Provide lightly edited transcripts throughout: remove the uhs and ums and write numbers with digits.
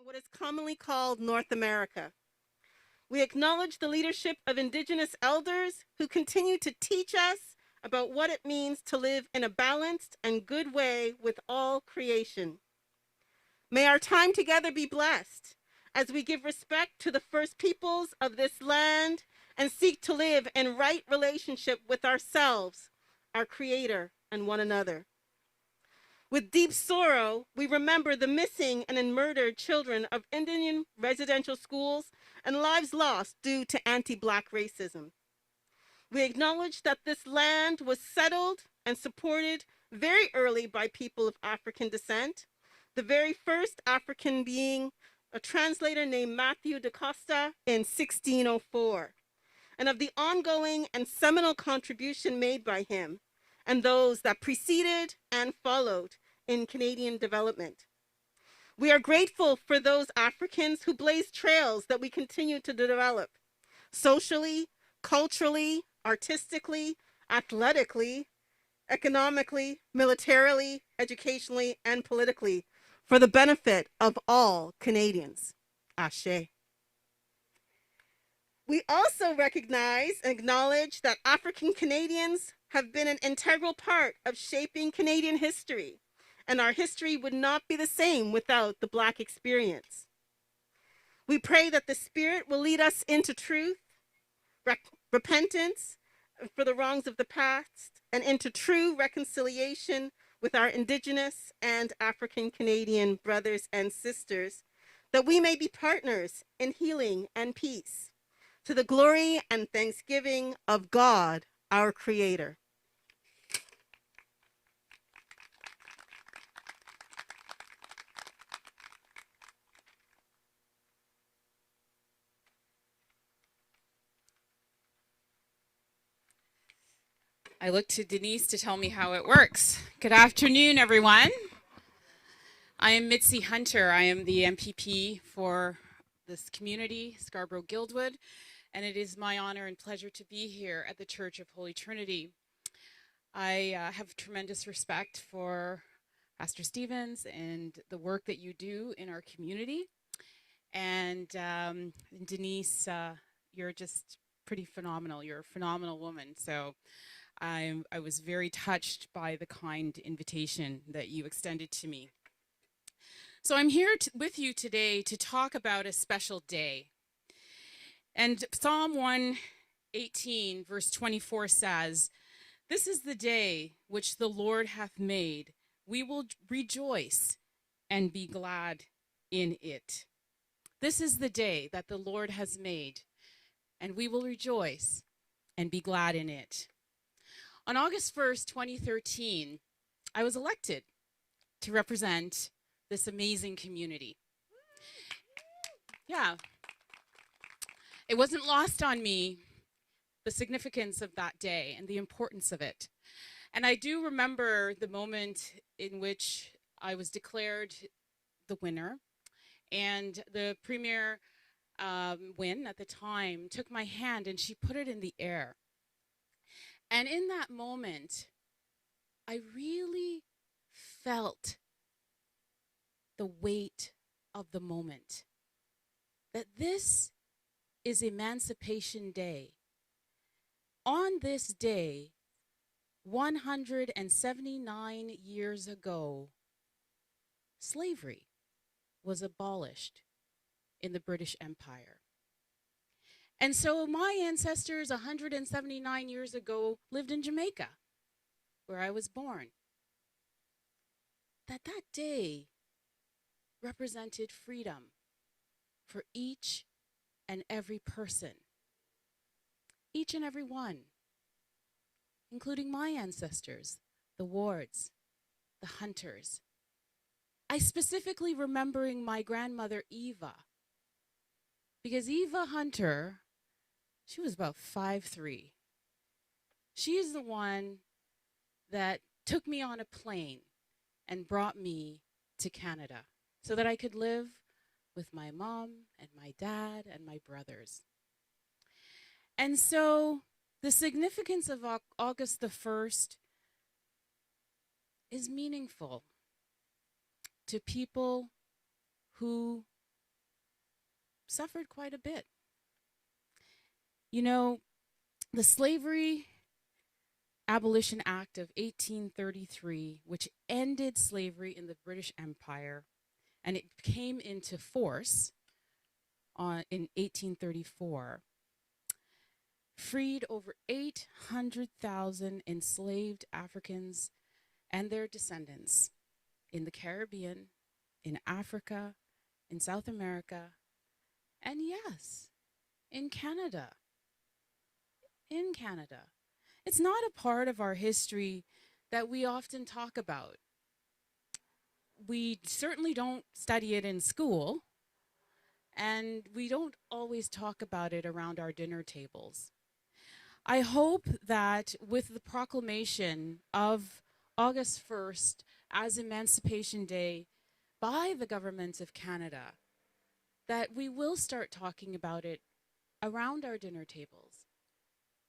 what is commonly called North America. We acknowledge the leadership of Indigenous elders who continue to teach us about what it means to live in a balanced and good way with all creation. May our time together be blessed as we give respect to the first peoples of this land and seek to live in right relationship with ourselves, our Creator, and one another. With deep sorrow, we remember the missing and murdered children of Indian residential schools and lives lost due to anti-Black racism. We acknowledge that this land was settled and supported very early by people of African descent, the very first African being a translator named Matthew da Costa in 1604, and of the ongoing and seminal contribution made by him and those that preceded and followed in Canadian development. We are grateful for those Africans who blazed trails that we continue to develop socially, culturally, artistically, athletically, economically, militarily, educationally, and politically for the benefit of all Canadians. Ashe. We also recognize and acknowledge that African Canadians have been an integral part of shaping Canadian history, and our history would not be the same without the Black experience. We pray that the Spirit will lead us into truth, repentance for the wrongs of the past, and into true reconciliation with our Indigenous and African Canadian brothers and sisters, that we may be partners in healing and peace, to the glory and thanksgiving of God, our Creator. I look to Denise to tell me how it works. Good afternoon, everyone. I am Mitzi Hunter. I am the MPP for this community, Scarborough Guildwood, and it is my honor and pleasure to be here at the Church of Holy Trinity. I have tremendous respect for Pastor Stevens and the work that you do in our community. And Denise, you're just pretty phenomenal. You're a phenomenal woman. So I was very touched by the kind invitation that you extended to me. So I'm here with you today to talk about a special day. And Psalm 118, verse 24 says, "This is the day which the Lord hath made. We will rejoice and be glad in it." This is the day that the Lord has made, and we will rejoice and be glad in it. On August 1st, 2013, I was elected to represent this amazing community. Yeah. It wasn't lost on me, the significance of that day and the importance of it. And I do remember the moment in which I was declared the winner, and the Premier Wynne at the time took my hand and she put it in the air. And in that moment, I really felt the weight of the moment. That this is Emancipation Day. On this day, 179 years ago, slavery was abolished in the British Empire. And so my ancestors 179 years ago lived in Jamaica, where I was born. That day represented freedom for each and every person, each and every one, including my ancestors, the Wards, the Hunters. I specifically remembering my grandmother Eva, because Eva Hunter, she was about 5'3". She is the one that took me on a plane and brought me to Canada so that I could live with my mom and my dad and my brothers. And so the significance of August the 1st is meaningful to people who suffered quite a bit. You know, the Slavery Abolition Act of 1833, which ended slavery in the British Empire, and it came into force in 1834, freed over 800,000 enslaved Africans and their descendants in the Caribbean, in Africa, in South America, and yes, in Canada. In Canada. It's not a part of our history that we often talk about. We certainly don't study it in school, and we don't always talk about it around our dinner tables. I hope that with the proclamation of August 1st as Emancipation Day by the government of Canada, that we will start talking about it around our dinner tables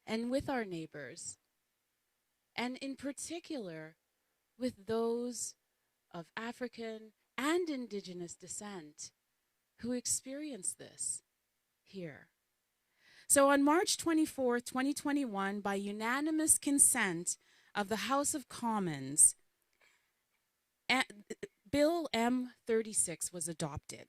and with our neighbors, and in particular with those of African and Indigenous descent who experience this here. So on March 24th, 2021, by unanimous consent of the House of Commons, Bill M36 was adopted.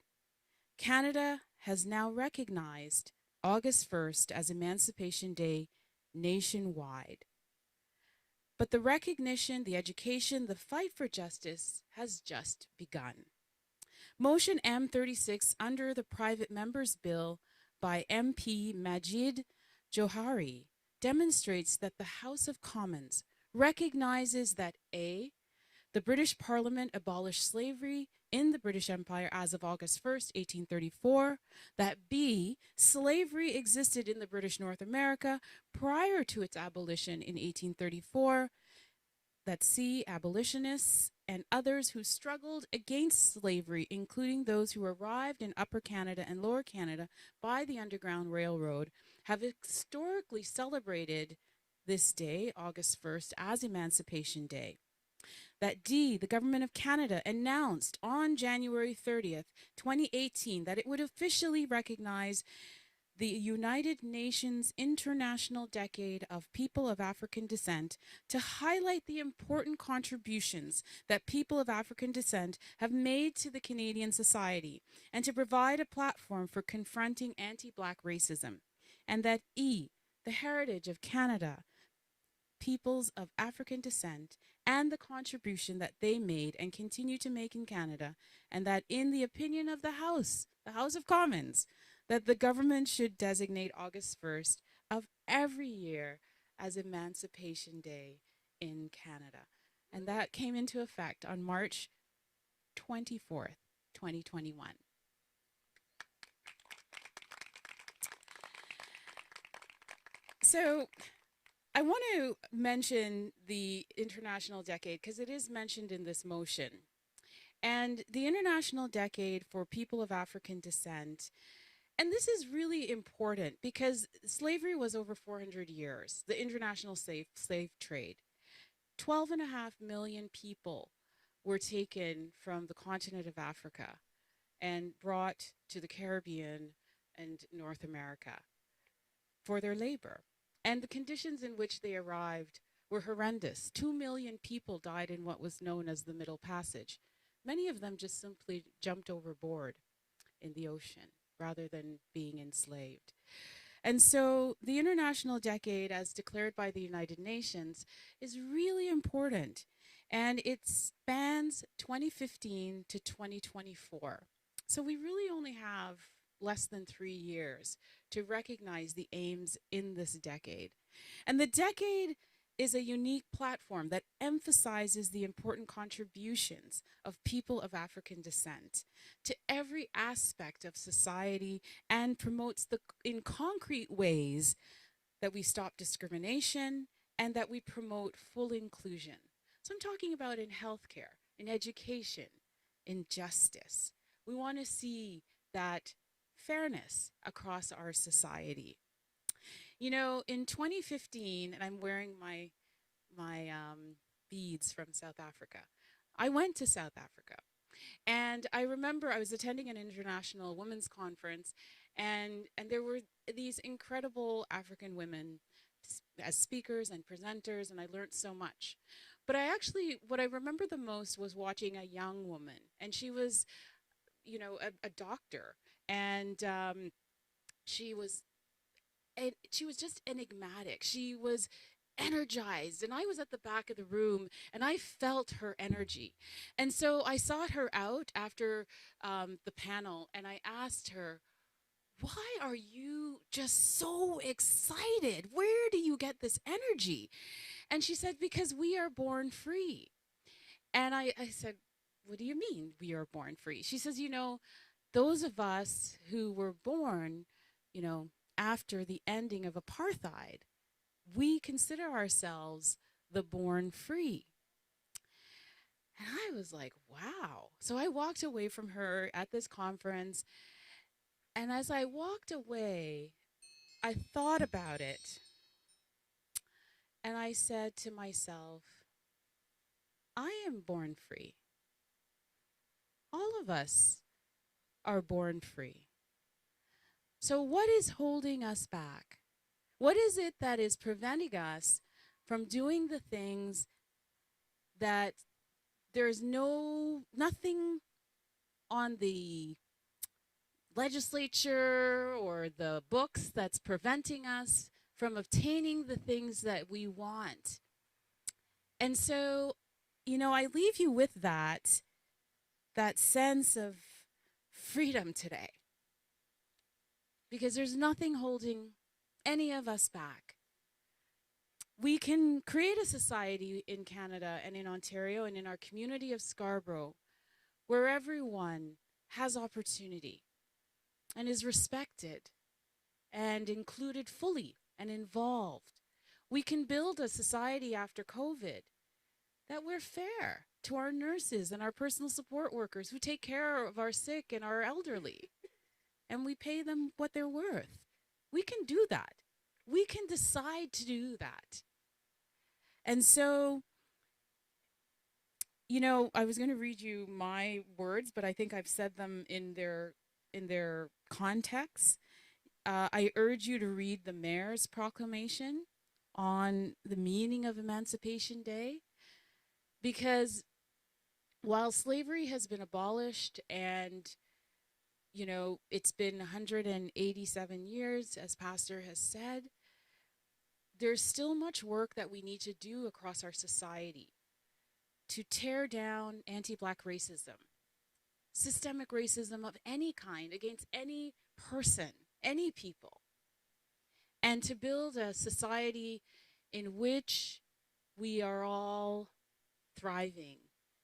Canada has now recognized August 1st as Emancipation Day nationwide. But the recognition, the education, the fight for justice has just begun. Motion M36 under the Private Members Bill by MP Majid Johari demonstrates that the House of Commons recognizes that A, the British Parliament abolished slavery in the British Empire as of August 1st, 1834, that B, slavery existed in the British North America prior to its abolition in 1834, that C, abolitionists and others who struggled against slavery, including those who arrived in Upper Canada and Lower Canada by the Underground Railroad, have historically celebrated this day, August 1st, as Emancipation Day. That D, the Government of Canada announced on January 30th, 2018, that it would officially recognize the United Nations International Decade of People of African Descent to highlight the important contributions that people of African descent have made to the Canadian society and to provide a platform for confronting anti-Black racism. And that E, the heritage of Canada, peoples of African descent, and the contribution that they made and continue to make in Canada, and that in the opinion of the House of Commons, that the government should designate August 1st of every year as Emancipation Day in Canada. And that came into effect on March 24th, 2021. So I want to mention the International Decade because it is mentioned in this motion. And the International Decade for People of African Descent, and this is really important because slavery was over 400 years, the international slave trade. 12.5 million people were taken from the continent of Africa and brought to the Caribbean and North America for their labor. And the conditions in which they arrived were horrendous. 2 million people died in what was known as the Middle Passage. Many of them just simply jumped overboard in the ocean rather than being enslaved. And so the International Decade, as declared by the United Nations, is really important. And it spans 2015 to 2024. So we really only have less than 3 years to recognize the aims in this decade. And the decade is a unique platform that emphasizes the important contributions of people of African descent to every aspect of society and promotes in concrete ways that we stop discrimination and that we promote full inclusion. So I'm talking about in healthcare, in education, in justice. We want to see that fairness across our society. You know, in 2015, and I'm wearing my beads from South Africa. I went to South Africa, and I remember I was attending an international women's conference, And there were these incredible African women as speakers and presenters, and I learned so much. But what I remember the most was watching a young woman, and she was, a doctor, and she was she was just enigmatic. She was energized, and I was at the back of the room, and I felt her energy. And so I sought her out after the panel, and I asked her, why are you just so excited? Where do you get this energy? And she said, because we are born free. And I said, what do you mean we are born free? She says, those of us who were born, you know, after the ending of apartheid, we consider ourselves the born free. And I was like, wow. So I walked away from her at this conference. And as I walked away, I thought about it. And I said to myself, I am born free. All of us are born free. So, what is holding us back? What is it that is preventing us from doing the things that there's nothing on the legislature or the books that's preventing us from obtaining the things that we want? And so, I leave you with that sense of freedom today, because there's nothing holding any of us back. We can create a society in Canada and in Ontario and in our community of Scarborough where everyone has opportunity and is respected and included fully and involved. We can build a society after COVID that we're fair to our nurses and our personal support workers who take care of our sick and our elderly, and we pay them what they're worth. We can do that. We can decide to do that. And so, I was going to read you my words, but I think I've said them in their context. I urge you to read the mayor's proclamation on the meaning of Emancipation Day, because while slavery has been abolished and it's been 187 years, as Pastor has said, there's still much work that we need to do across our society to tear down anti-Black racism, systemic racism of any kind against any person, any people, and to build a society in which we are all thriving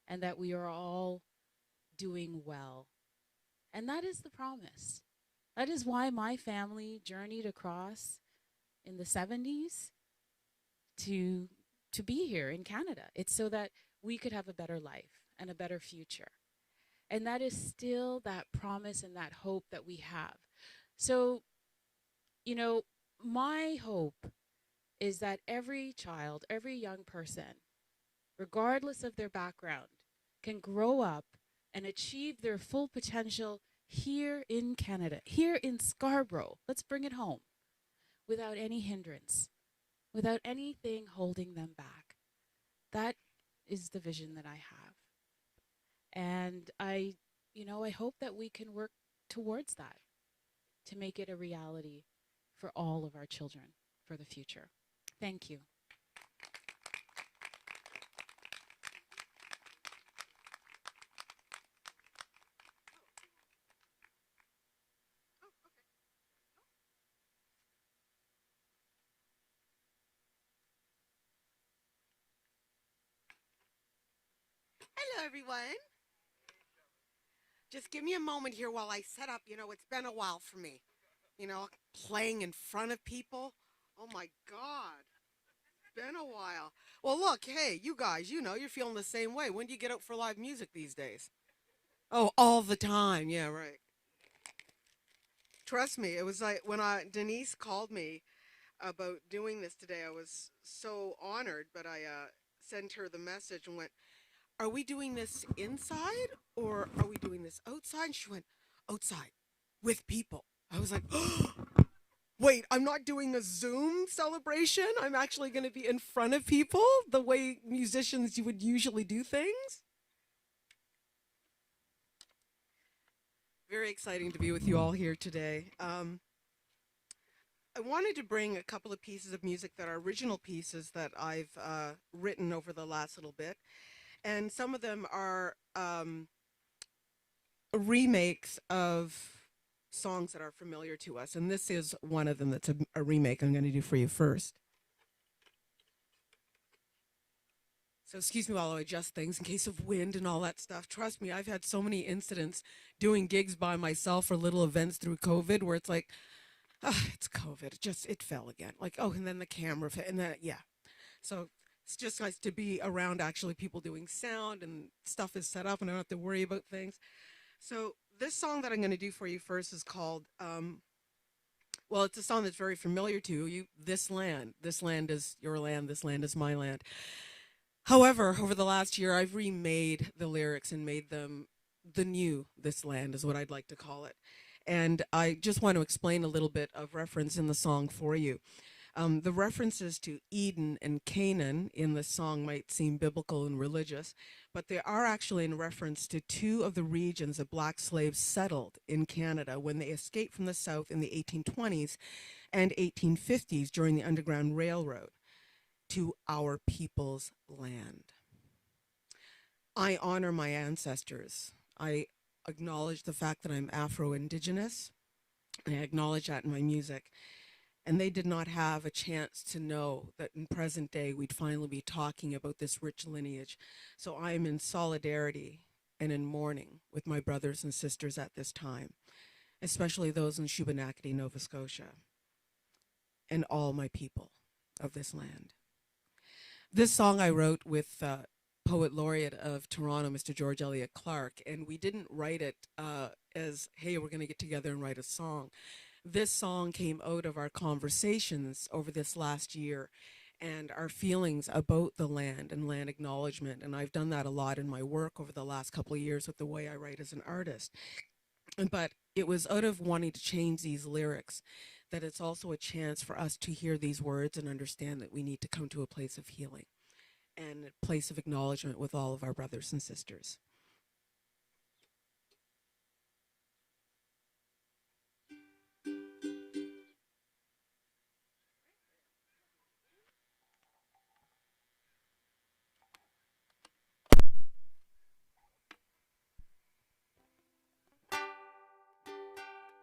and that we are all doing well. And that is the promise. That is why my family journeyed across in the 70s to be here in Canada. It's so that we could have a better life and a better future. And that is still that promise and that hope that we have. So, my hope is that every child, every young person, regardless of their background, can grow up and achieve their full potential here in Canada, here in Scarborough. Let's bring it home, without any hindrance, without anything holding them back. That is the vision that I have. And I hope that we can work towards that to make it a reality for all of our children for the future. Thank you. Hello, everyone. Just give me a moment here while I set up. It's been a while for me. Playing in front of people. Oh my God. Been a while. Well, look, hey, you guys, you're feeling the same way. When do you get out for live music these days? Oh, all the time. Yeah, right. Trust me, it was like when Denise called me about doing this today, I was so honored, but I sent her the message and went, are we doing this inside or are we doing this outside? And she went, outside with people. I was like, wait, I'm not doing a Zoom celebration. I'm actually going to be in front of people the way musicians you would usually do things. Very exciting to be with you all here today. I wanted to bring a couple of pieces of music that are original pieces that I've written over the last little bit. And some of them are remakes of songs that are familiar to us. And this is one of them that's a remake I'm going to do for you first. So excuse me while I adjust things in case of wind and all that stuff. Trust me, I've had so many incidents doing gigs by myself or little events through COVID where it's like, it's COVID. It fell again. Like, oh, and then the camera fell, and then, yeah. So it's just nice to be around actually people doing sound and stuff is set up and I don't have to worry about things. So this song that I'm going to do for you first is called, well, it's a song that's very familiar to you, This Land. This land is your land. This land is my land. However, over the last year, I've remade the lyrics and made them the new This Land is what I'd like to call it. And I just want to explain a little bit of reference in the song for you. The references to Eden and Canaan in the song might seem biblical and religious, but they are actually in reference to two of the regions that black slaves settled in Canada when they escaped from the South in the 1820s and 1850s during the Underground Railroad to our people's land. I honor my ancestors. I acknowledge the fact that I'm Afro-Indigenous, and I acknowledge that in my music. And they did not have a chance to know that in present day we'd finally be talking about this rich lineage. So I am in solidarity and in mourning with my brothers and sisters at this time, especially those in Shubenacadie, Nova Scotia, and all my people of this land. This song I wrote with Poet Laureate of Toronto, Mr. George Eliot Clark, and we didn't write it as, hey, we're going to get together and write a song. This song came out of our conversations over this last year and our feelings about the land and land acknowledgement, and I've done that a lot in my work over the last couple of years with the way I write as an artist. But it was out of wanting to change these lyrics that it's also a chance for us to hear these words and understand that we need to come to a place of healing and a place of acknowledgement with all of our brothers and sisters.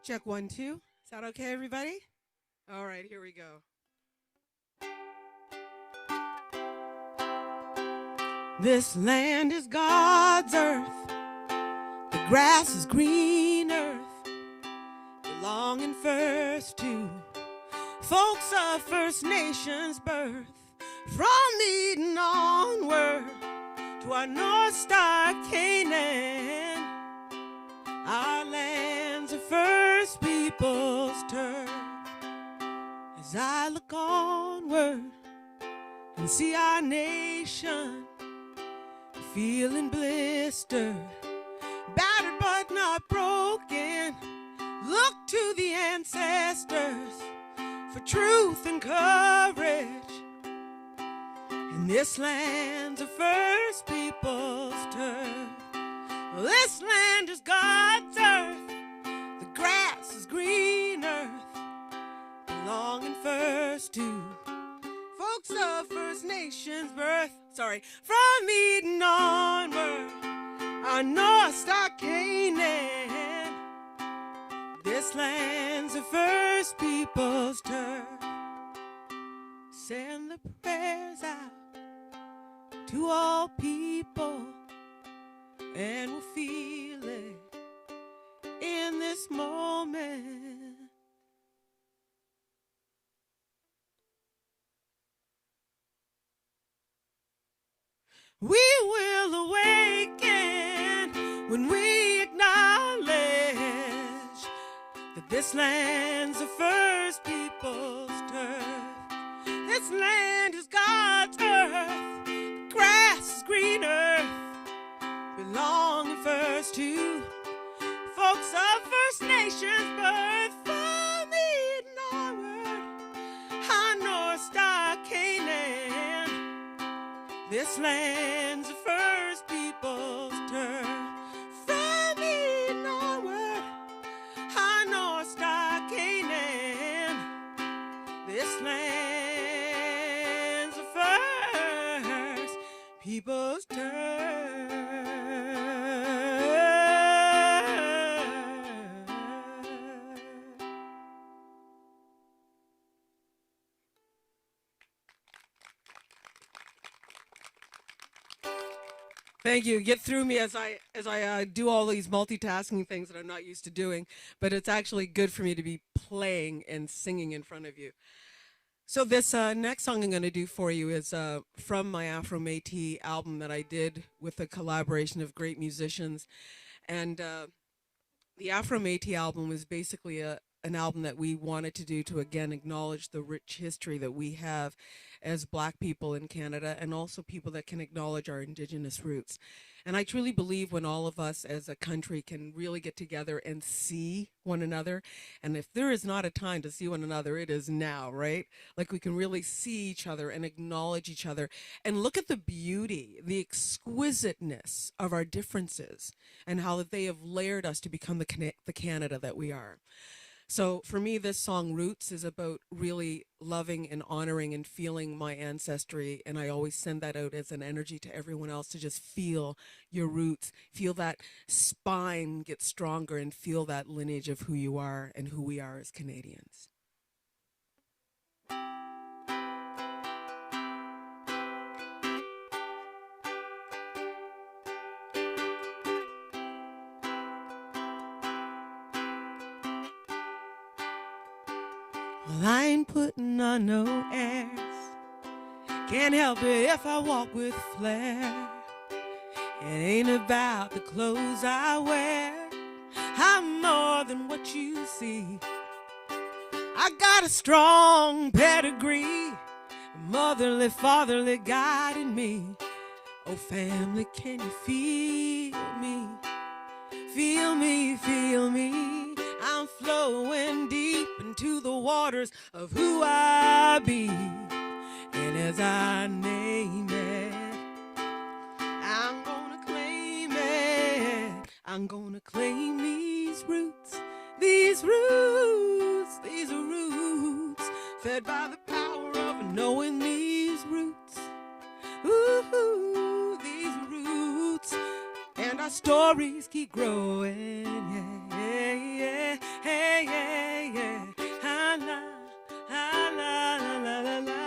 Check 1, 2. Is that okay, everybody? All right, here we go. This land is God's earth. The grass is green earth, belonging first to folks of First Nations birth. From Eden onward to our North Star Canaan, our land's a First People's turf. As I look onward and see our nation feeling blistered, battered but not broken, look to the ancestors for truth and courage. And this land's a First People's turf. This land is God's earth. The grass is green earth, belonging first to folks of First Nations birth. From Eden onward, our North Star Canaan. This land's the First People's turf. Send the prayers out to all people, and we'll feel it in this moment. We will awaken when we acknowledge that this land's the First People's turf. This land is God's earth. The grass is green earth, belonging first to folks of First Nations birth. This land's the first people's turn. From me northward, high north star Canaan. This land's the first people's turn. Thank you. Get through me as I do all these multitasking things that I'm not used to doing, but it's actually good for me to be playing and singing in front of you. So this next song I'm going to do for you is from my Afro-Métis album that I did with a collaboration of great musicians. And the Afro-Métis album was basically an album that we wanted to do to, again, acknowledge the rich history that we have as Black people in Canada, and also people that can acknowledge our Indigenous roots. And I truly believe when all of us as a country can really get together and see one another, and if there is not a time to see one another, it is now, right? Like we can really see each other and acknowledge each other and look at the beauty, the exquisiteness of our differences and how that they have layered us to become the Canada that we are. So for me, this song, Roots, is about really loving and honoring and feeling my ancestry. And I always send that out as an energy to everyone else to just feel your roots, feel that spine get stronger and feel that lineage of who you are and who we are as Canadians. Well, I ain't putting on no airs. Can't help it if I walk with flair. It ain't about the clothes I wear. I'm more than what you see. I got a strong pedigree, motherly, fatherly God in me. Oh, family, can you feel me? Feel me, feel me. I'm flowing deep into the waters of who I be. And as I name it, I'm gonna claim it. I'm gonna claim these roots, these roots, these roots, fed by the power of knowing these roots. Ooh, these roots, and our stories keep growing. Yeah, yeah, yeah, yeah, yeah. Ah, la, ah, la, la, la, la, la.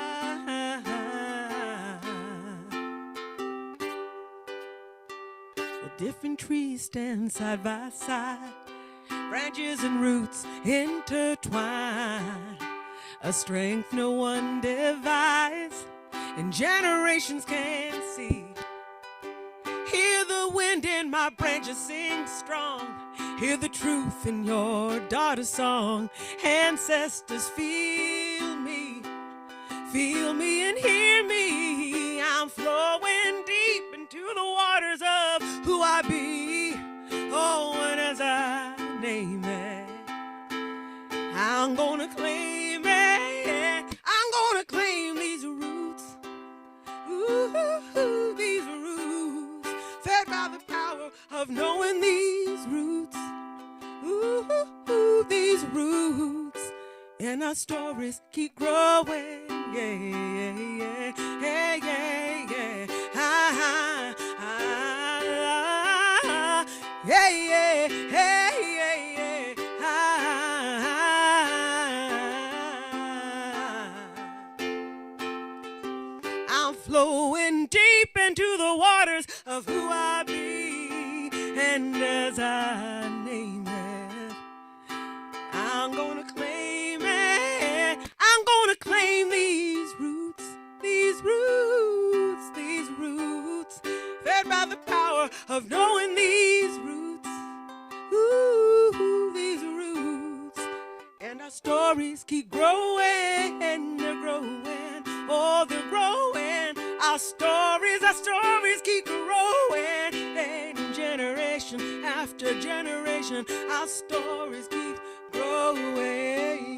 Well, different trees stand side by side, branches and roots intertwine, a strength no one divides, and generations can't see. Hear the wind in my branches sing strong. Hear the truth in your daughter's song. Ancestors, feel me and hear me. I'm flowing deep into the waters of who I be. Oh, and as I name it, I'm gonna claim it. I'm gonna claim these roots. Ooh, these roots, fed by the power of knowing these roots. Ooh, these roots, and our stories keep growing. Yeah, yeah, yeah, yeah, yeah, yeah. Ah, ah, ah, yeah, yeah, yeah, yeah, yeah. I'm flowing deep into the waters of who I be, and as I name it, I'm gonna claim it. I'm gonna claim these roots, these roots, these roots, fed by the power of knowing these roots. Ooh, these roots, and our stories keep growing, they're growing, oh, they're growing. Our stories keep growing, and generation after generation, our stories keep growing.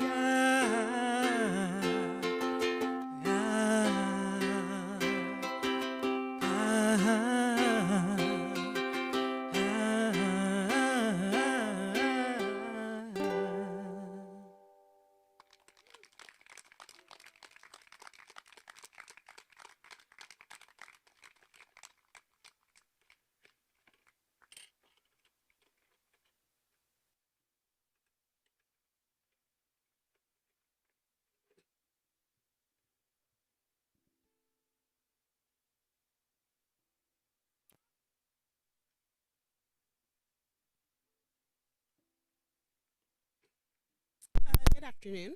Good afternoon.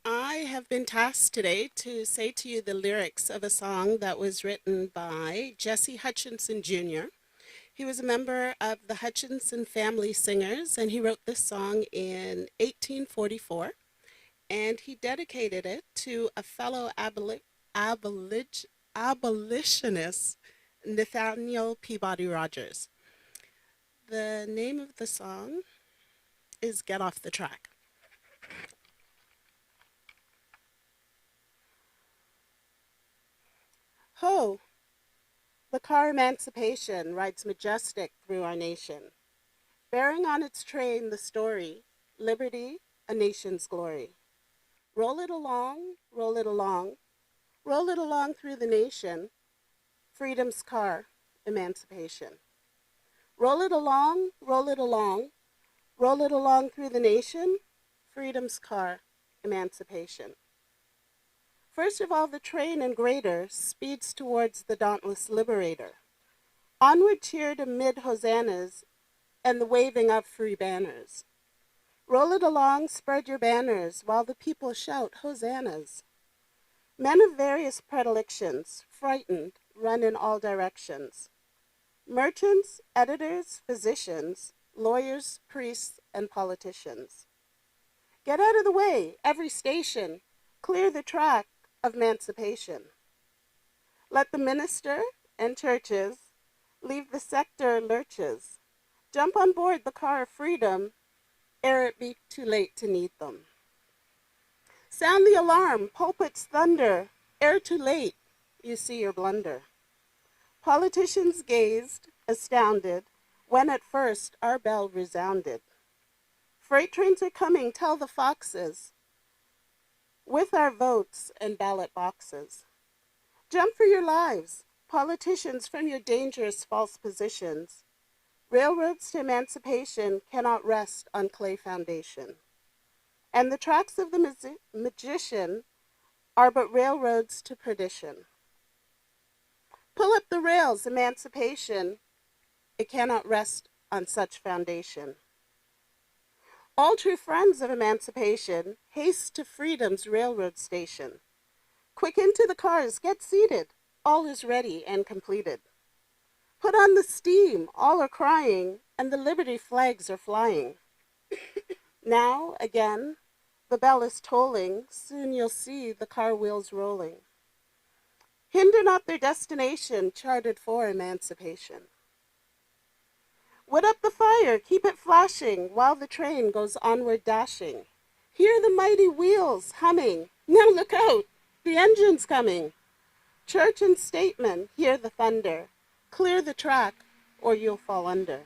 I have been tasked today to say to you the lyrics of a song that was written by Jesse Hutchinson Jr. He was a member of the Hutchinson Family Singers, and he wrote this song in 1844, and he dedicated it to a fellow abolitionist, Nathaniel Peabody Rogers. The name of the song is Get Off the Track. Ho! The car Emancipation rides majestic through our nation, bearing on its train the story, liberty, a nation's glory. Roll it along, roll it along, roll it along through the nation, freedom's car, Emancipation. Roll it along, roll it along, roll it along through the nation, freedom's car, Emancipation. First of all, the train and grader speeds towards the dauntless liberator. Onward cheered amid hosannas and the waving of free banners. Roll it along, spread your banners, while the people shout hosannas. Men of various predilections, frightened, run in all directions. Merchants, editors, physicians, lawyers, priests, and politicians. Get out of the way, every station, clear the track of emancipation. Let the minister and churches leave the sector lurches. Jump on board the car of freedom, ere it be too late to need them. Sound the alarm, pulpits thunder, ere too late you see your blunder. Politicians gazed, astounded, when at first our bell resounded. Freight trains are coming, tell the foxes, with our votes and ballot boxes. Jump for your lives, politicians, from your dangerous false positions. Railroads to emancipation cannot rest on clay foundation. And the tracks of the magician are but railroads to perdition. Pull up the rails, emancipation, it cannot rest on such foundation. All true friends of emancipation, haste to freedom's railroad station. Quick into the cars, get seated, all is ready and completed. Put on the steam, all are crying, and the liberty flags are flying. Now, again, the bell is tolling, soon you'll see the car wheels rolling. Hinder not their destination, chartered for emancipation. Wood up the fire, keep it flashing, while the train goes onward dashing. Hear the mighty wheels humming, now look out, the engine's coming. Church and statesmen, hear the thunder, clear the track, or you'll fall under.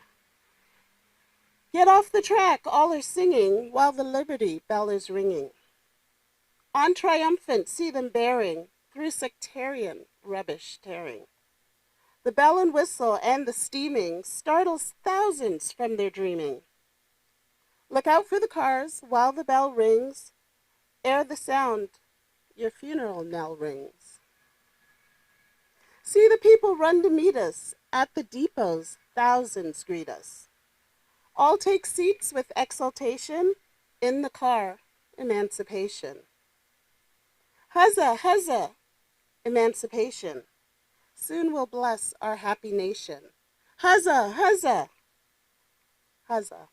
Get off the track, all are singing, while the liberty bell is ringing. On triumphant, see them bearing, through sectarian rubbish tearing. The bell and whistle and the steaming startles thousands from their dreaming. Look out for the cars while the bell rings, ere the sound your funeral knell rings. See the people run to meet us, at the depots thousands greet us. All take seats with exultation, in the car, emancipation. Huzza, huzza, emancipation. Soon we'll bless our happy nation. Huzza, huzza, huzza.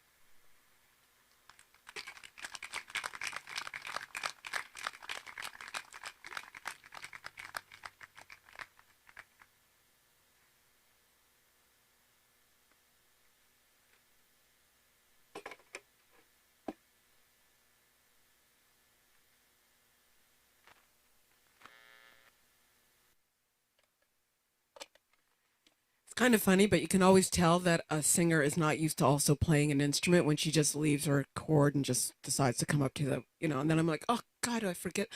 Kind of funny, but you can always tell that a singer is not used to also playing an instrument when she just leaves her chord and just decides to come up to the, and then I'm like, oh God, I forget.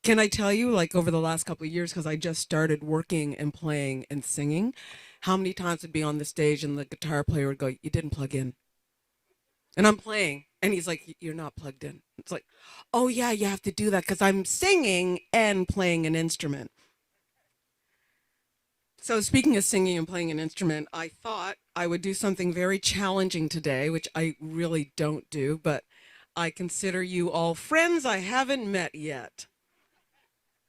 Can I tell you, like over the last couple of years, because I just started working and playing and singing, how many times I'd be on the stage and the guitar player would go, you didn't plug in. And I'm playing and he's like, you're not plugged in. It's like, oh yeah, you have to do that because I'm singing and playing an instrument. So speaking of singing and playing an instrument, I thought I would do something very challenging today, which I really don't do, but I consider you all friends I haven't met yet.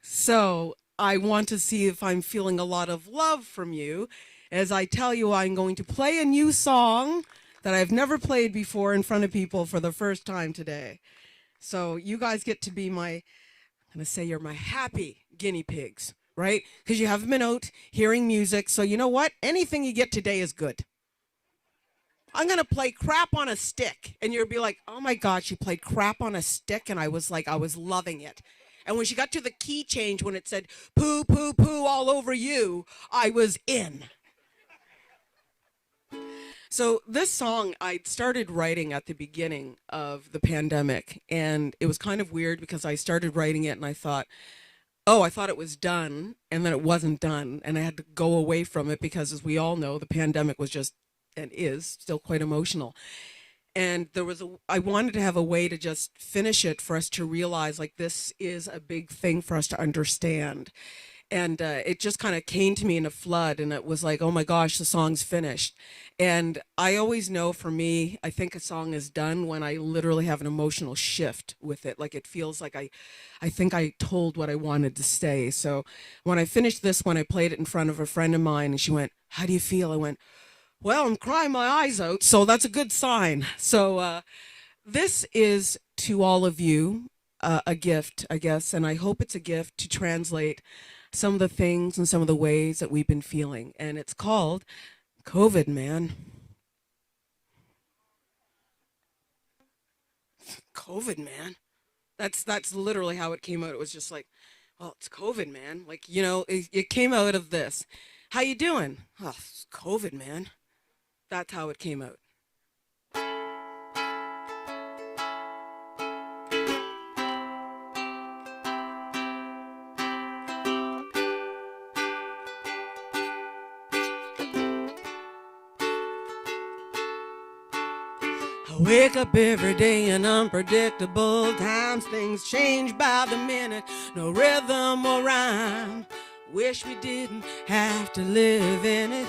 So I want to see if I'm feeling a lot of love from you as I tell you I'm going to play a new song that I've never played before in front of people for the first time today. So you guys get to be I'm going to say you're my happy guinea pigs, right? Because you haven't been out hearing music. So you know what? Anything you get today is good. I'm going to play Crap on a Stick. And you'll be like, oh my God, she played Crap on a Stick. And I was loving it. And when she got to the key change, when it said poo, poo, poo all over you, I was in. So this song I started writing at the beginning of the pandemic. And it was kind of weird because I started writing it and I thought it was done. And then it wasn't done. And I had to go away from it because, as we all know, the pandemic was just and is still quite emotional. And I wanted to have a way to just finish it for us to realize like this is a big thing for us to understand. And it just kind of came to me in a flood and it was like, oh my gosh, the song's finished. And I always know for me, I think a song is done when I literally have an emotional shift with it. Like it feels like I think I told what I wanted to say. So when I finished this one, I played it in front of a friend of mine and she went, how do you feel? I went, well, I'm crying my eyes out, so that's a good sign. So this is to all of you a gift, I guess, and I hope it's a gift to translate some of the things and some of the ways that we've been feeling. And it's called COVID, man. COVID, man. That's literally how it came out. It was just like, well, it's COVID, man. Like, you know, it came out of this. How you doing? Oh, it's COVID, man. That's how it came out. I wake up every day in unpredictable times. Things change by the minute, no rhythm or rhyme. Wish we didn't have to live in it.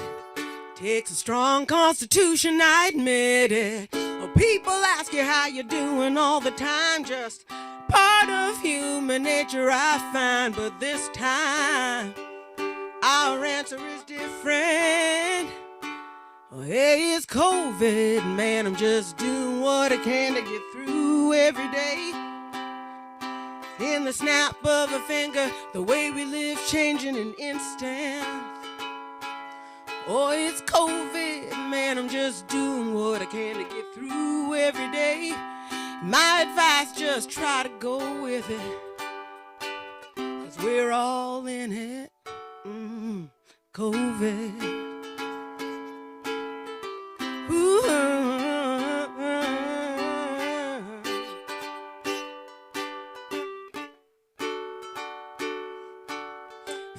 Takes a strong constitution, I admit it. Well, people ask you how you're doing all the time. Just part of human nature I find. But this time, our answer is different. Oh, hey, it's COVID, man. I'm just doing what I can to get through every day. In the snap of a finger, the way we live changing in instant. Oh, it's COVID, man, I'm just doing what I can to get through every day. My advice, just try to go with it, 'cause we're all in it. COVID. Ooh.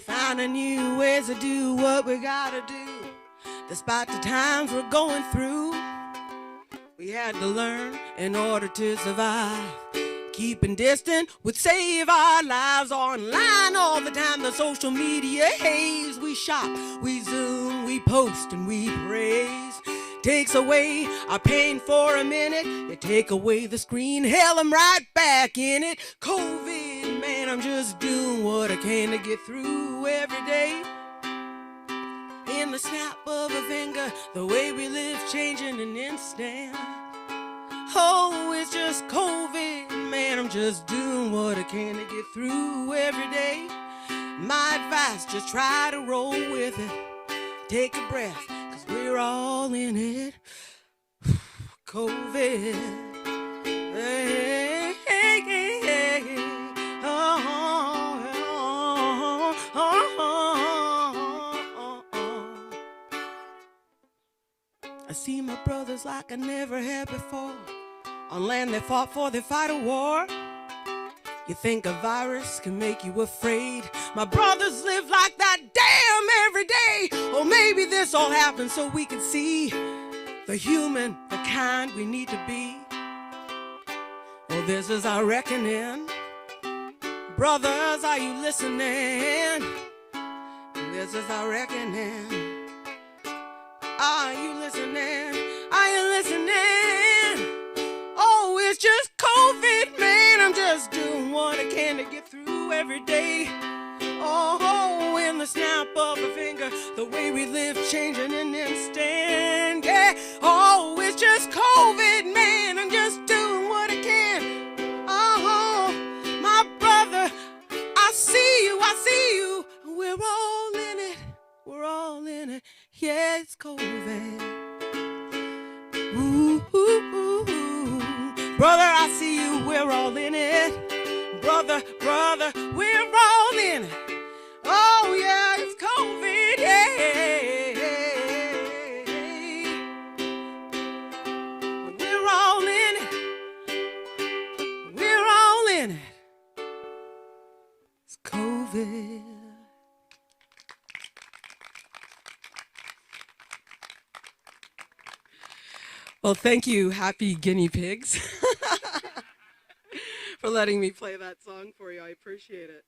Finding new ways to do what we gotta do. Despite the times we're going through, we had to learn in order to survive. Keeping distant would save our lives. Online all the time, the social media haze. We shop, we Zoom, we post, and we praise. Takes away our pain for a minute. You take away the screen, hell, I'm right back in it. COVID, man, I'm just doing what I can to get through every day. In the snap of a finger, the way we live changing in an instant. Oh, it's just COVID, man, I'm just doing what I can to get through every day. My advice, just try to roll with it. Take a breath, 'cause we're all in it. COVID. Hey, hey, hey, hey. Oh, oh, oh, oh, oh. I see my brothers like I never had before. On land they fought for, they fight a war. You think a virus can make you afraid? My brothers live like that damn every day. Or maybe this all happened so we can see the human, the kind we need to be. Well, this is our reckoning. Brothers, are you listening? This is our reckoning. Are you listening? Are you listening? Oh, it's just cold. every day. Oh, in the snap of a finger, the way we live changing in an instant. Yeah, oh, it's just COVID, man. I'm just doing what I can. Oh, my brother, I see you, I see you. We're all in it, we're all in it. Yeah, it's COVID. Ooh, ooh, ooh, ooh. Brother, I see you, we're all in it. Brother, brother, we're all in it. Oh, yeah, it's COVID, yeah. We're all in it. We're all in it. It's COVID. Well, thank you, happy guinea pigs, for letting me play that song for you. I appreciate it.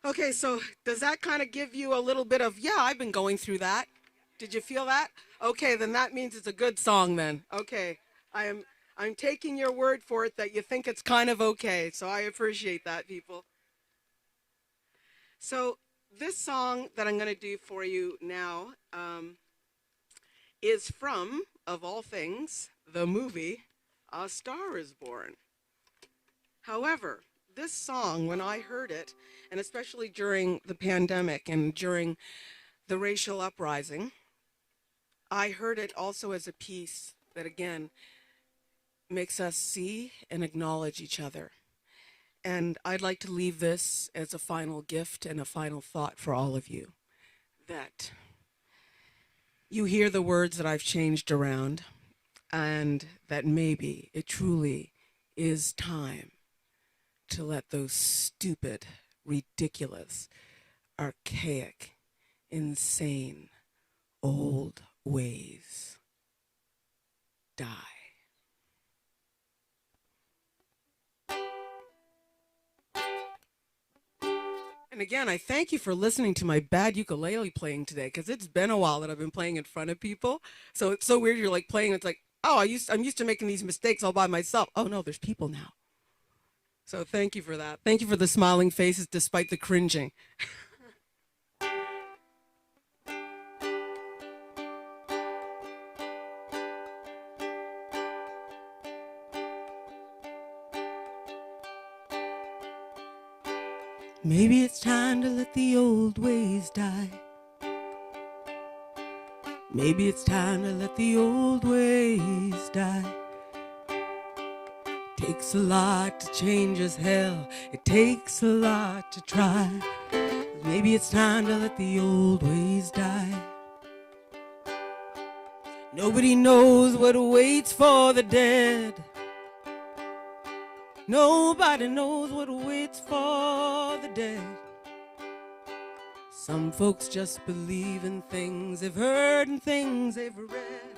Okay, so does that kind of give you a little bit of, yeah, I've been going through that. Did you feel that? Okay, then that means it's a good song then. Okay, I'm taking your word for it that you think it's kind of okay, so I appreciate that, people. So this song that I'm going to do for you now is from, of all things, the movie A Star is Born. However, this song, when I heard it, and especially during the pandemic and during the racial uprising, I heard it also as a piece that, again, makes us see and acknowledge each other. And I'd like to leave this as a final gift and a final thought for all of you, that you hear the words that I've changed around, and that maybe it truly is time to let those stupid, ridiculous, archaic, insane, old ways die. And again, I thank you for listening to my bad ukulele playing today, because it's been a while that I've been playing in front of people. So it's so weird. You're like playing, it's like, oh, I'm used to making these mistakes all by myself. Oh no, there's people now. So thank you for that. Thank you for the smiling faces despite the cringing. Maybe it's time to let the old ways die. Maybe it's time to let the old ways die. Takes a lot to change as hell. It takes a lot to try. Maybe it's time to let the old ways die. Nobody knows what awaits for the dead. Nobody knows what awaits for the dead. Some folks just believe in things they've heard and things they've read.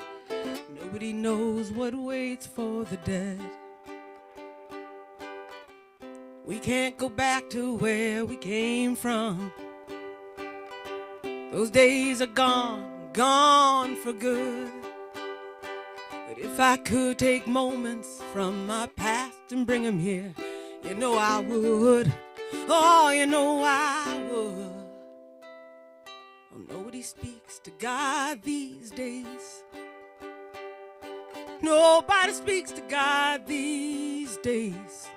Nobody knows what waits for the dead. We can't go back to where we came from. Those days are gone, gone for good. But if I could take moments from my past and bring them here, you know I would. Oh, you know I would. Well, nobody speaks to God these days. Nobody speaks to God these days.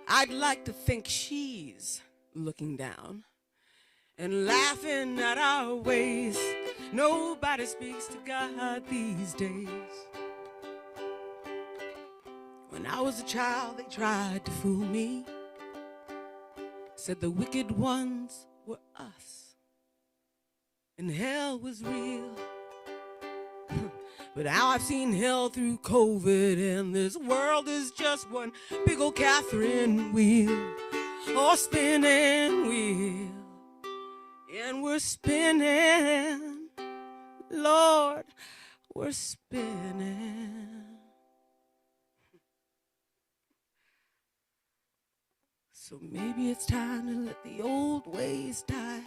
I'd like to think she's looking down and laughing at our ways. Nobody speaks to God these days. When I was a child, they tried to fool me. Said the wicked ones were us, and hell was real. But now I've seen hell through COVID, and this world is just one big old Catherine wheel, or spinning wheel. And we're spinning, Lord, we're spinning. So maybe it's time to let the old ways die.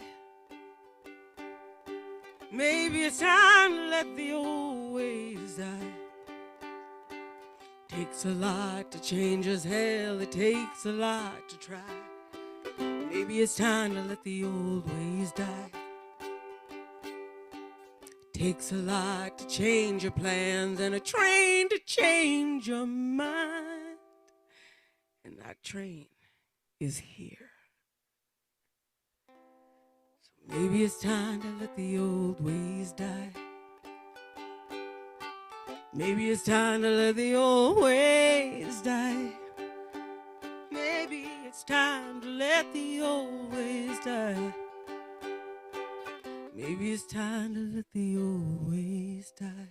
Maybe it's time to let the old ways die. Takes a lot to change as hell, it takes a lot to try. Maybe it's time to let the old ways die. Takes a lot to change your plans and a train to change your mind. And that train is here. So maybe it's time to let the old ways die. Maybe it's time to let the old ways die. Maybe it's time to let the old ways die. Maybe it's time to let the old ways die.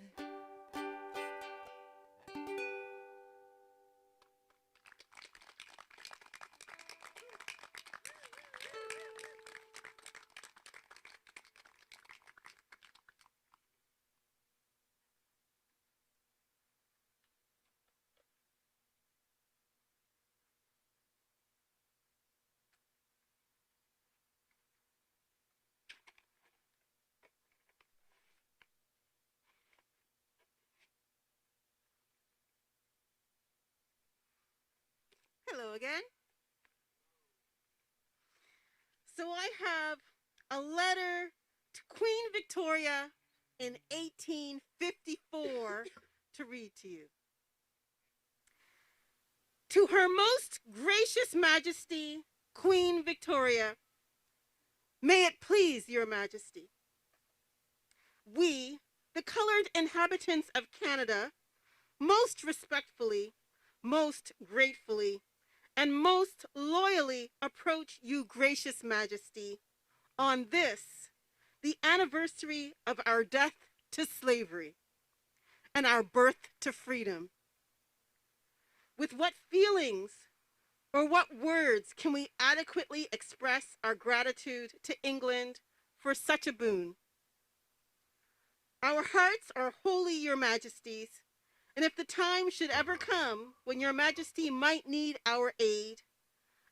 Hello again. So I have a letter to Queen Victoria in 1854 to read to you. To Her Most Gracious Majesty, Queen Victoria, may it please your Majesty. We, the colored inhabitants of Canada, most respectfully, most gratefully, and most loyally approach you, gracious Majesty, on this, the anniversary of our death to slavery and our birth to freedom. With what feelings or what words can we adequately express our gratitude to England for such a boon? Our hearts are wholly your Majesty's, and if the time should ever come when your Majesty might need our aid,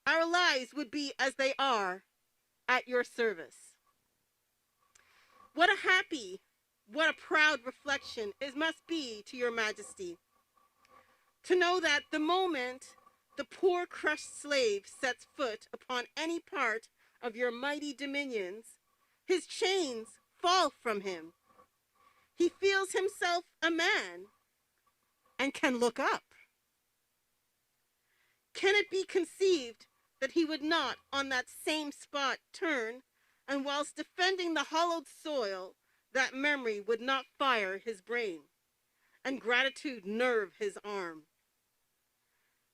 our lives would be as they are, at your service. What a happy, what a proud reflection it must be to your Majesty to know that the moment the poor crushed slave sets foot upon any part of your mighty dominions, his chains fall from him. He feels himself a man and can look up. Can it be conceived that he would not on that same spot turn, and whilst defending the hollowed soil, that memory would not fire his brain, and gratitude nerve his arm?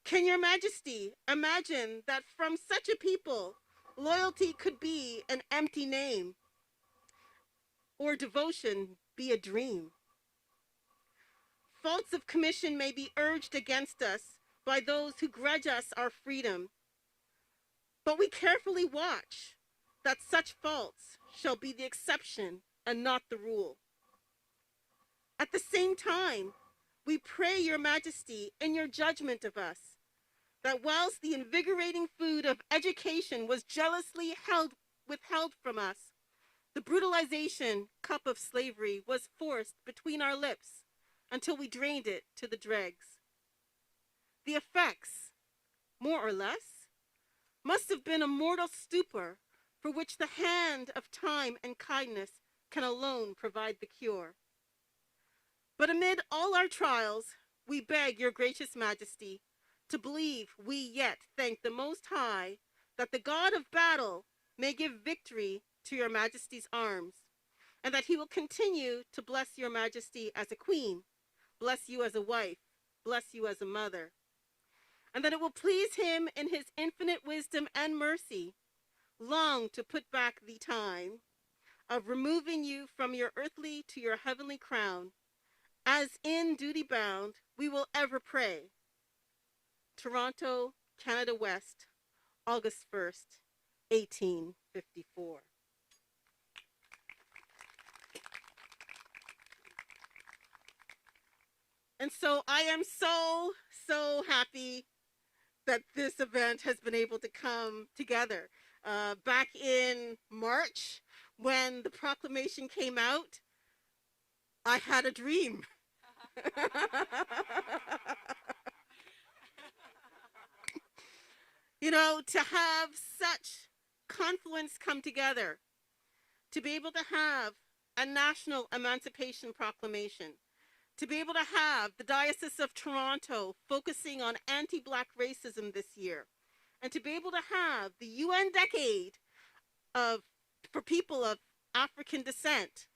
Can your Majesty imagine that from such a people, loyalty could be an empty name, or devotion be a dream? Faults of commission may be urged against us by those who grudge us our freedom, but we carefully watch that such faults shall be the exception and not the rule. At the same time, we pray your Majesty in your judgment of us, that whilst the invigorating food of education was jealously withheld from us, the brutalization cup of slavery was forced between our lips until we drained it to the dregs. The effects, more or less, must have been a mortal stupor for which the hand of time and kindness can alone provide the cure. But amid all our trials, we beg your gracious Majesty to believe we yet thank the Most High that the God of battle may give victory to your Majesty's arms, and that he will continue to bless your Majesty as a queen, bless you as a wife, bless you as a mother, and that it will please him in his infinite wisdom and mercy long to put back the time of removing you from your earthly to your heavenly crown, as in duty bound we will ever pray. Toronto, Canada West, August 1st, 1854. And so I am so happy that this event has been able to come together. Back in March, when the proclamation came out, I had a dream. You know, to have such confluence come together, to be able to have a national Emancipation Proclamation, to be able to have the Diocese of Toronto focusing on anti-Black racism this year, and to be able to have the UN decade of for people of African descent,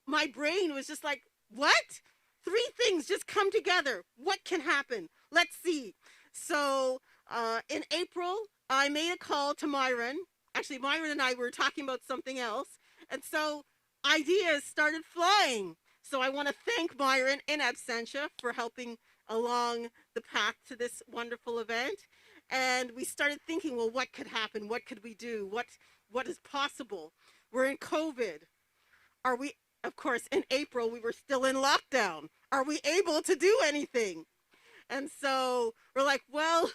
my brain was just like, what? Three things just come together. What can happen? Let's see. So in April, I made a call to Myron. Actually, Myron and I were talking about something else. And so ideas started flying. So I want to thank Myron in absentia for helping along the path to this wonderful event. And we started thinking, well, what could happen? What could we do? What is possible? We're in COVID. Are we, of course, in April, we were still in lockdown. Are we able to do anything? And so we're like, well,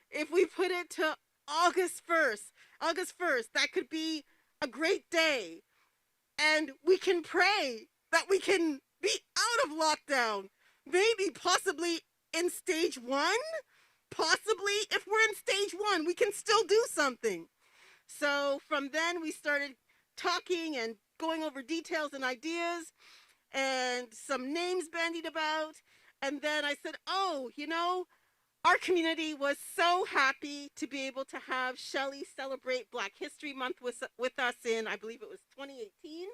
if we put it to August 1st, that could be a great day. And we can pray that we can be out of lockdown. Maybe, possibly in stage one. Possibly, if we're in stage one, we can still do something. So from then we started talking and going over details and ideas and some names bandied about. And then I said, oh, you know, our community was so happy to be able to have Shelley celebrate Black History Month with us in, I believe it was 2018.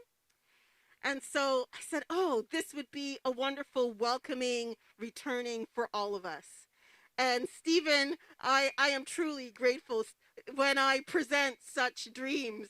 And so I said, oh, this would be a wonderful welcoming, returning for all of us. And Stephen, I am truly grateful when I present such dreams.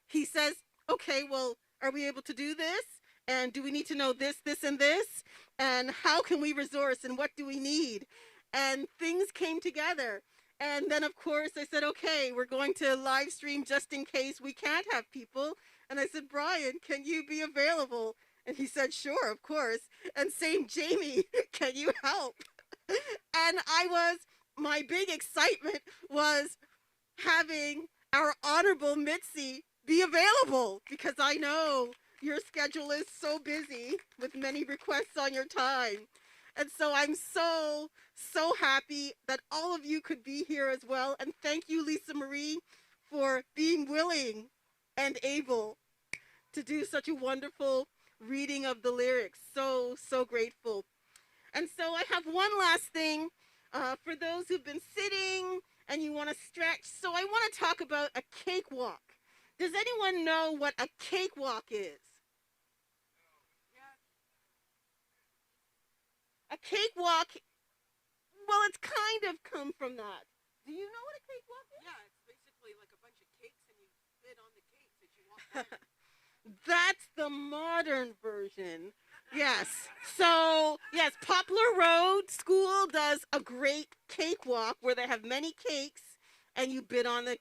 He says, okay, well, are we able to do this? And do we need to know this, this, and this? And how can we resource and what do we need? And things came together. And then, of course, I said, okay, we're going to live stream just in case we can't have people. And I said, Brian, can you be available? And he said, sure, of course. And same Jamie, can you help? And my big excitement was having our Honorable Mitzi be available, because I know your schedule is so busy with many requests on your time. And so I'm so happy that all of you could be here as well. And thank you, Lisa Marie, for being willing and able to do such a wonderful reading of the lyrics. So grateful. And so I have one last thing for those who've been sitting and you want to stretch. So I want to talk about a cakewalk. Does anyone know what a cakewalk is? A cakewalk, well, it's kind of come from that. Do you know what a cakewalk is? Yeah, it's basically like a bunch of cakes and you bid on the cakes as you walk by. That's the modern version. Yes. So, yes, Poplar Road School does a great cakewalk where they have many cakes and you bid on the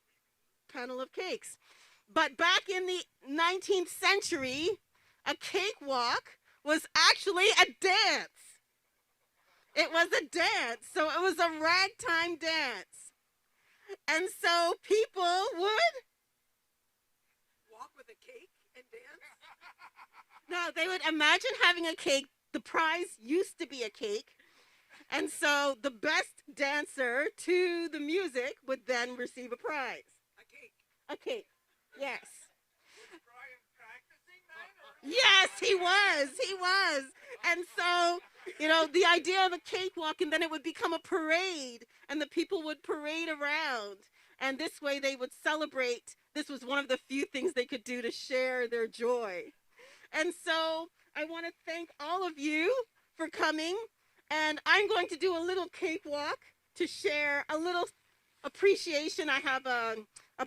panel of cakes. But back in the 19th century, a cakewalk was actually a dance. It was a dance. So it was a ragtime dance. And so people would Walk with a cake and dance? No, they would imagine having a cake. The prize used to be a cake. And so the best dancer to the music would then receive a prize. A cake. A cake. Yes. Was Brian practicing that? Yes, he was. He was. And so, you know, the idea of a cakewalk, and then it would become a parade, and the people would parade around. And this way they would celebrate. This was one of the few things they could do to share their joy. And so I want to thank all of you for coming. And I'm going to do a little cakewalk to share a little appreciation. I have a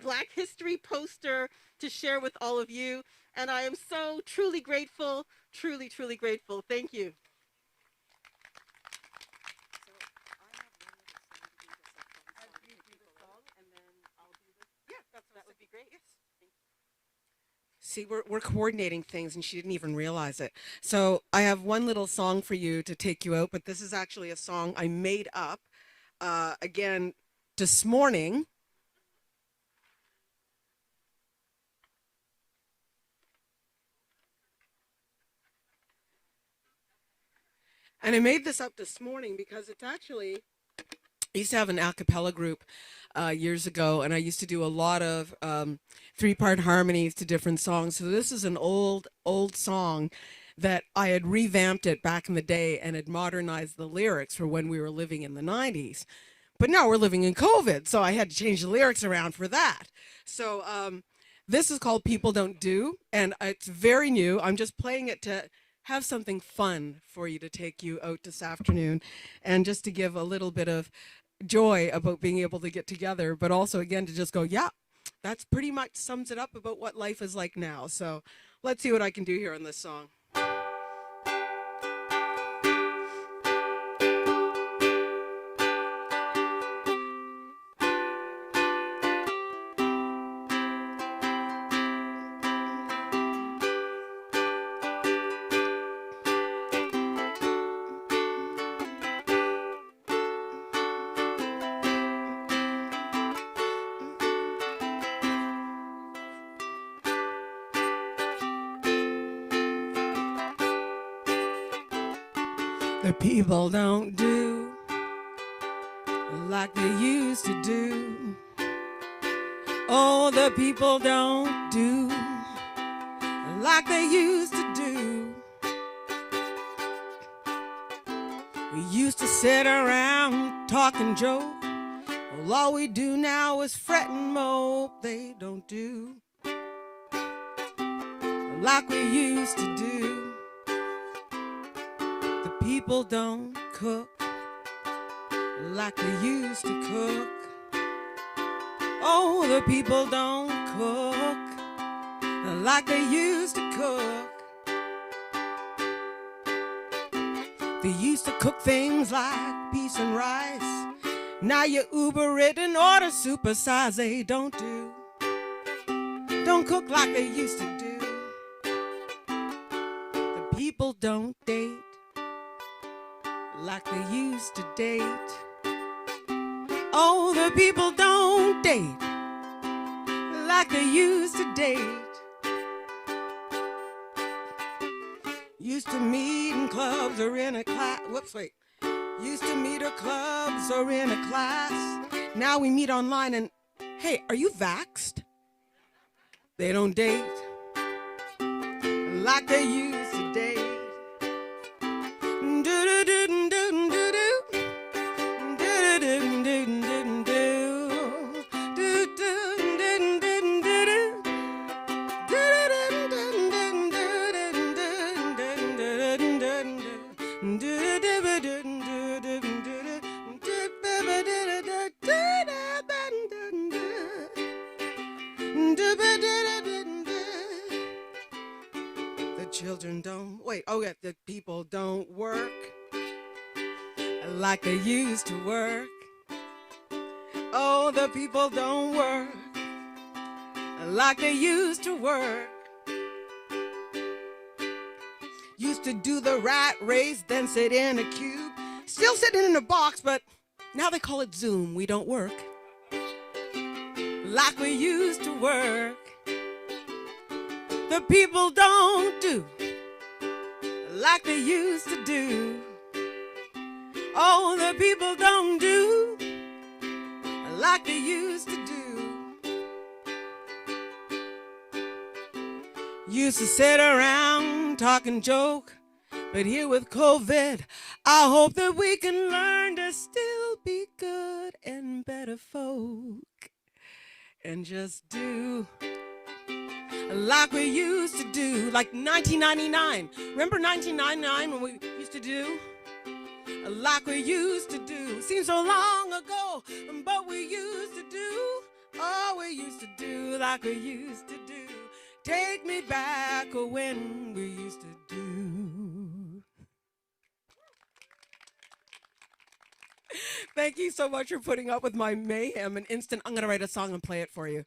Black History poster to share with all of you. And I am so truly grateful, truly grateful. Thank you. That would be great. Yes. See, we're coordinating things and she didn't even realize it. So I have one little song for you to take you out, but this is actually a song I made up again this morning. And I made this up this morning because it's actually I used to have an a cappella group years ago, and I used to do a lot of three-part harmonies to different songs. So this is an old song that I had revamped it back in the day and had modernized the lyrics for when we were living in the 90s. But now we're living in COVID, so I had to change the lyrics around for that. So this is called People Don't Do, and it's very new. I'm just playing it to have something fun for you to take you out this afternoon, and just to give a little bit of joy about being able to get together, but also again to just go, yeah, that's pretty much sums it up about what life is like now. So let's see what I can do here on this song. The people don't do like they used to do. Oh, the people don't do like they used to do. We used to sit around talk and joke. Well, all we do now is fret and mope. They don't do like we used to do. People don't cook like they used to cook. Oh, the people don't cook like they used to cook. They used to cook things like peas and rice. Now you Uber it and order supersize. They don't cook like they used to do. The people don't date like they used to date. Oh, the people don't date like they used to date. Used to meet in clubs or in a class. Used to meet at clubs or in a class. Now we meet online and, hey, are you vaxxed? They don't date like they used to date. Children don't the people don't work like they used to work. Oh, the people don't work like they used to work. Used to do the rat race, then sit in a cube. Still sitting in a box, but now they call it Zoom. We don't work like we used to work. The people don't do like they used to do. Oh, the people don't do like they used to do. Used to sit around talk and joke, but here with COVID, I hope that we can learn to still be good and better folk and just do like we used to do, like 1999. Remember 1999 when we used to do like we used to do? Seems so long ago, but we used to do, oh, we used to do like we used to do. Take me back when we used to do. Thank you so much for putting up with my mayhem. An instant, I'm going to write a song and play it for you.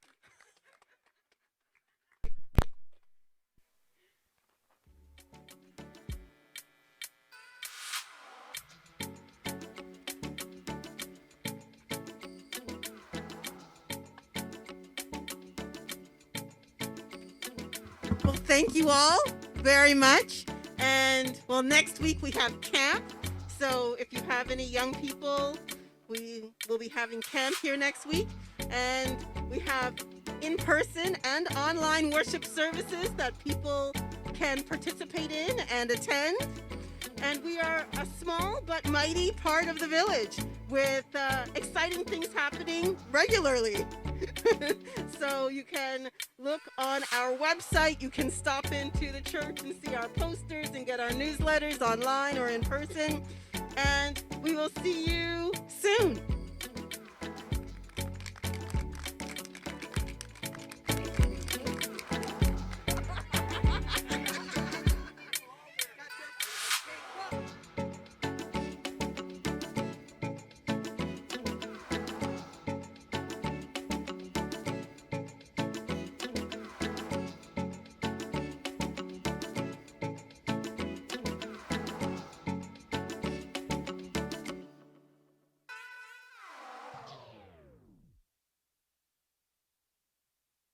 Well, thank you all very much. And well, next week we have camp. So if you have any young people We will be having camp here next week, and we have in-person and online worship services that people can participate in and attend. And we are a small but mighty part of the village with exciting things happening regularly. So you can look on our website, you can stop into the church and see our posters and get our newsletters online or in person. And we will see you soon.